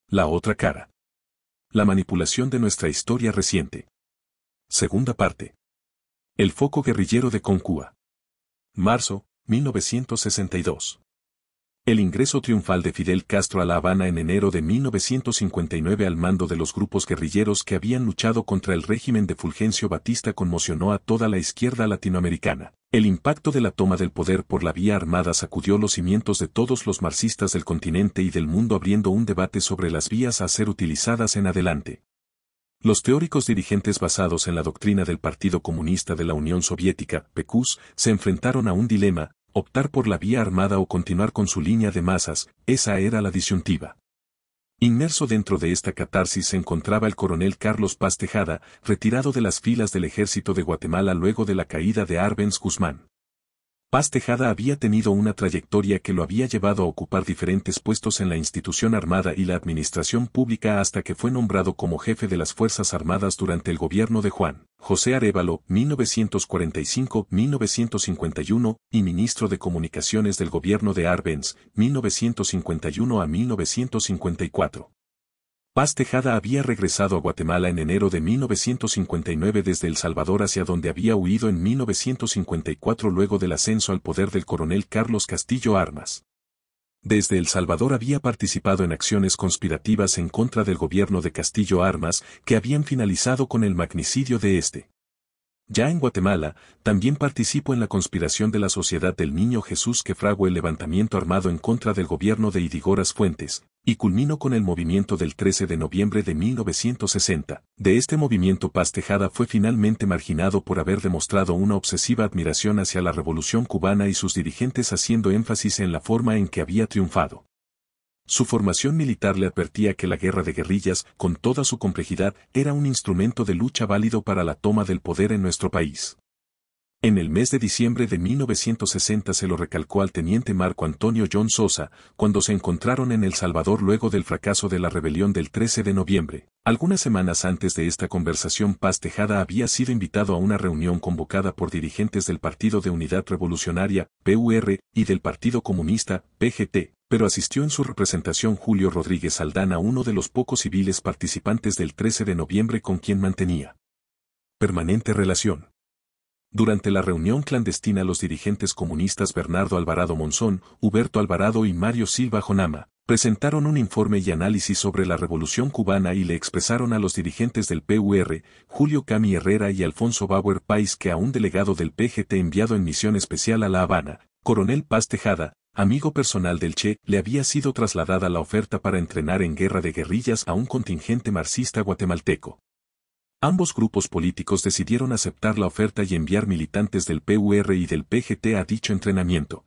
La otra cara. La manipulación de nuestra historia reciente. Segunda parte. El foco guerrillero de Concúa. Marzo, 1962. El ingreso triunfal de Fidel Castro a La Habana en enero de 1959 al mando de los grupos guerrilleros que habían luchado contra el régimen de Fulgencio Batista conmocionó a toda la izquierda latinoamericana. El impacto de la toma del poder por la vía armada sacudió los cimientos de todos los marxistas del continente y del mundo, abriendo un debate sobre las vías a ser utilizadas en adelante. Los teóricos dirigentes basados en la doctrina del Partido Comunista de la Unión Soviética, PQS, se enfrentaron a un dilema: optar por la vía armada o continuar con su línea de masas. Esa era la disyuntiva. Inmerso dentro de esta catarsis se encontraba el coronel Carlos Paz Tejada, retirado de las filas del ejército de Guatemala luego de la caída de Arbenz Guzmán. Paz Tejada había tenido una trayectoria que lo había llevado a ocupar diferentes puestos en la institución armada y la administración pública hasta que fue nombrado como jefe de las Fuerzas Armadas durante el gobierno de Juan José Arévalo, 1945-1951, y ministro de Comunicaciones del gobierno de Arbenz, 1951 a 1954. Paz Tejada había regresado a Guatemala en enero de 1959 desde El Salvador, hacia donde había huido en 1954 luego del ascenso al poder del coronel Carlos Castillo Armas. Desde El Salvador había participado en acciones conspirativas en contra del gobierno de Castillo Armas, que habían finalizado con el magnicidio de este. Ya en Guatemala, también participó en la conspiración de la Sociedad del Niño Jesús que fraguó el levantamiento armado en contra del gobierno de Idigoras Fuentes, y culminó con el movimiento del 13 de noviembre de 1960. De este movimiento Paz Tejada fue finalmente marginado por haber demostrado una obsesiva admiración hacia la Revolución cubana y sus dirigentes, haciendo énfasis en la forma en que había triunfado. Su formación militar le advertía que la guerra de guerrillas, con toda su complejidad, era un instrumento de lucha válido para la toma del poder en nuestro país. En el mes de diciembre de 1960 se lo recalcó al teniente Marco Antonio John Sosa, cuando se encontraron en El Salvador luego del fracaso de la rebelión del 13 de noviembre. Algunas semanas antes de esta conversación, Paz Tejada había sido invitado a una reunión convocada por dirigentes del Partido de Unidad Revolucionaria, PUR, y del Partido Comunista, PGT, pero asistió en su representación Julio Rodríguez Aldana, uno de los pocos civiles participantes del 13 de noviembre con quien mantenía permanente relación. Durante la reunión clandestina, los dirigentes comunistas Bernardo Alvarado Monzón, Huberto Alvarado y Mario Silva Jonama presentaron un informe y análisis sobre la Revolución cubana y le expresaron a los dirigentes del PUR, Julio Cami Herrera y Alfonso Bauer Pais, que a un delegado del PGT enviado en misión especial a La Habana, coronel Paz Tejada, amigo personal del Che, le había sido trasladada la oferta para entrenar en guerra de guerrillas a un contingente marxista guatemalteco. Ambos grupos políticos decidieron aceptar la oferta y enviar militantes del PUR y del PGT a dicho entrenamiento.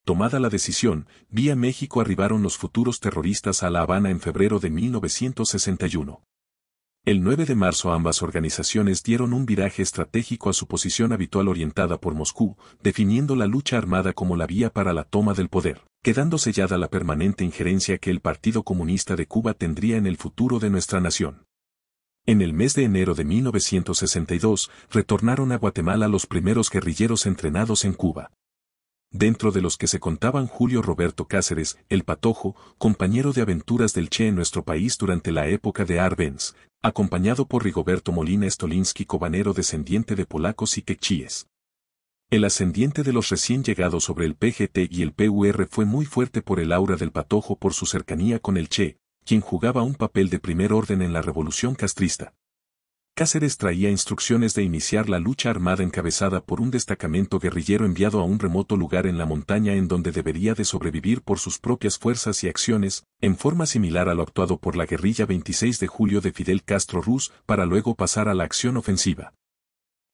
Tomada la decisión, vía México arribaron los futuros terroristas a La Habana en febrero de 1961. El 9 de marzo ambas organizaciones dieron un viraje estratégico a su posición habitual orientada por Moscú, definiendo la lucha armada como la vía para la toma del poder, quedando sellada la permanente injerencia que el Partido Comunista de Cuba tendría en el futuro de nuestra nación. En el mes de enero de 1962, retornaron a Guatemala los primeros guerrilleros entrenados en Cuba. Dentro de los que se contaban Julio Roberto Cáceres, el Patojo, compañero de aventuras del Che en nuestro país durante la época de Arbenz, acompañado por Rigoberto Molina Stolinsky, cobanero descendiente de polacos y quechíes. El ascendiente de los recién llegados sobre el PGT y el PUR fue muy fuerte por el aura del Patojo por su cercanía con el Che, quien jugaba un papel de primer orden en la revolución castrista. Cáceres traía instrucciones de iniciar la lucha armada encabezada por un destacamento guerrillero enviado a un remoto lugar en la montaña en donde debería de sobrevivir por sus propias fuerzas y acciones, en forma similar a lo actuado por la guerrilla 26 de julio de Fidel Castro Ruz, para luego pasar a la acción ofensiva.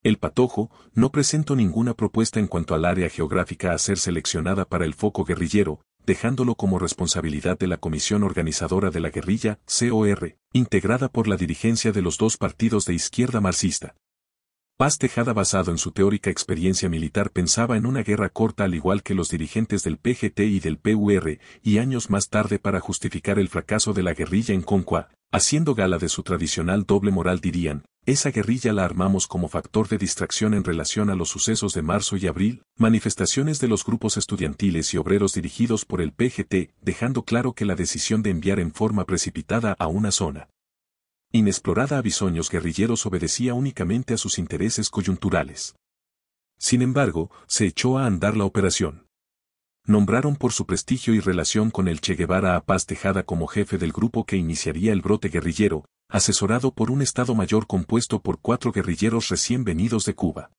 El Patojo no presentó ninguna propuesta en cuanto al área geográfica a ser seleccionada para el foco guerrillero, dejándolo como responsabilidad de la Comisión Organizadora de la Guerrilla, COR, integrada por la dirigencia de los dos partidos de izquierda marxista. Paz Tejada, basado en su teórica experiencia militar, pensaba en una guerra corta al igual que los dirigentes del PGT y del PUR, y años más tarde, para justificar el fracaso de la guerrilla en Concúa, haciendo gala de su tradicional doble moral, dirían: Esa guerrilla la armamos como factor de distracción en relación a los sucesos de marzo y abril, manifestaciones de los grupos estudiantiles y obreros dirigidos por el PGT, dejando claro que la decisión de enviar en forma precipitada a una zona inexplorada a bisoños guerrilleros obedecía únicamente a sus intereses coyunturales. Sin embargo, se echó a andar la operación. Nombraron por su prestigio y relación con el Che Guevara a Paz Tejada como jefe del grupo que iniciaría el brote guerrillero, asesorado por un Estado Mayor compuesto por 4 guerrilleros recién venidos de Cuba.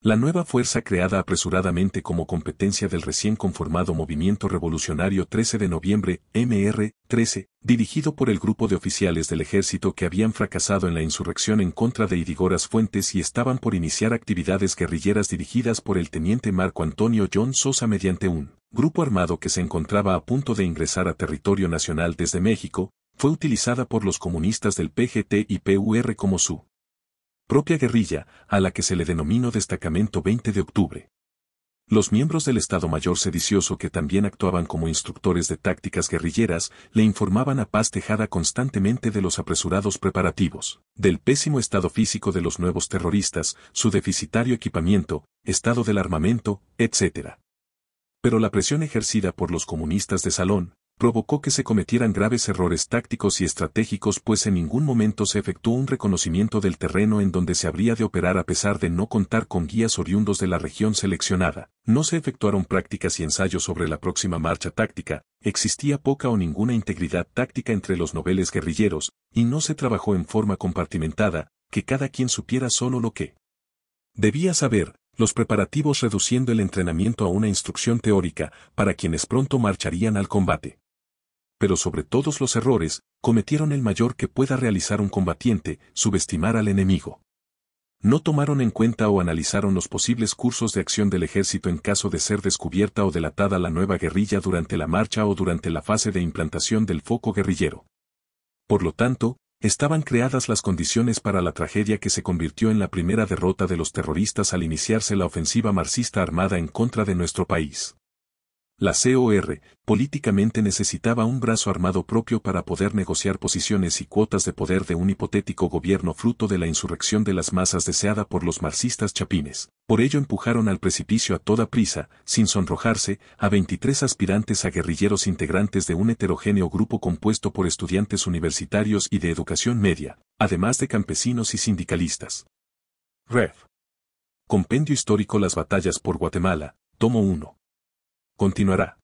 La nueva fuerza creada apresuradamente como competencia del recién conformado Movimiento Revolucionario 13 de noviembre, MR-13, dirigido por el grupo de oficiales del ejército que habían fracasado en la insurrección en contra de Ydígoras Fuentes y estaban por iniciar actividades guerrilleras dirigidas por el teniente Marco Antonio John Sosa mediante un grupo armado que se encontraba a punto de ingresar a territorio nacional desde México, fue utilizada por los comunistas del PGT y PUR como su propia guerrilla, a la que se le denominó Destacamento 20 de octubre. Los miembros del Estado Mayor sedicioso que también actuaban como instructores de tácticas guerrilleras, le informaban a Paz Tejada constantemente de los apresurados preparativos, del pésimo estado físico de los nuevos terroristas, su deficitario equipamiento, estado del armamento, etc. Pero la presión ejercida por los comunistas de salón, provocó que se cometieran graves errores tácticos y estratégicos pues en ningún momento se efectuó un reconocimiento del terreno en donde se habría de operar a pesar de no contar con guías oriundos de la región seleccionada, no se efectuaron prácticas y ensayos sobre la próxima marcha táctica, existía poca o ninguna integridad táctica entre los noveles guerrilleros, y no se trabajó en forma compartimentada, que cada quien supiera solo lo que debía saber, los preparativos reduciendo el entrenamiento a una instrucción teórica para quienes pronto marcharían al combate. Pero sobre todos los errores, cometieron el mayor que pueda realizar un combatiente, subestimar al enemigo. No tomaron en cuenta o analizaron los posibles cursos de acción del ejército en caso de ser descubierta o delatada la nueva guerrilla durante la marcha o durante la fase de implantación del foco guerrillero. Por lo tanto, estaban creadas las condiciones para la tragedia que se convirtió en la primera derrota de los terroristas al iniciarse la ofensiva marxista armada en contra de nuestro país. La COR, políticamente necesitaba un brazo armado propio para poder negociar posiciones y cuotas de poder de un hipotético gobierno fruto de la insurrección de las masas deseada por los marxistas chapines. Por ello empujaron al precipicio a toda prisa, sin sonrojarse, a 23 aspirantes a guerrilleros integrantes de un heterogéneo grupo compuesto por estudiantes universitarios y de educación media, además de campesinos y sindicalistas. Ref. Compendio histórico Las batallas por Guatemala, tomo 1. Continuará.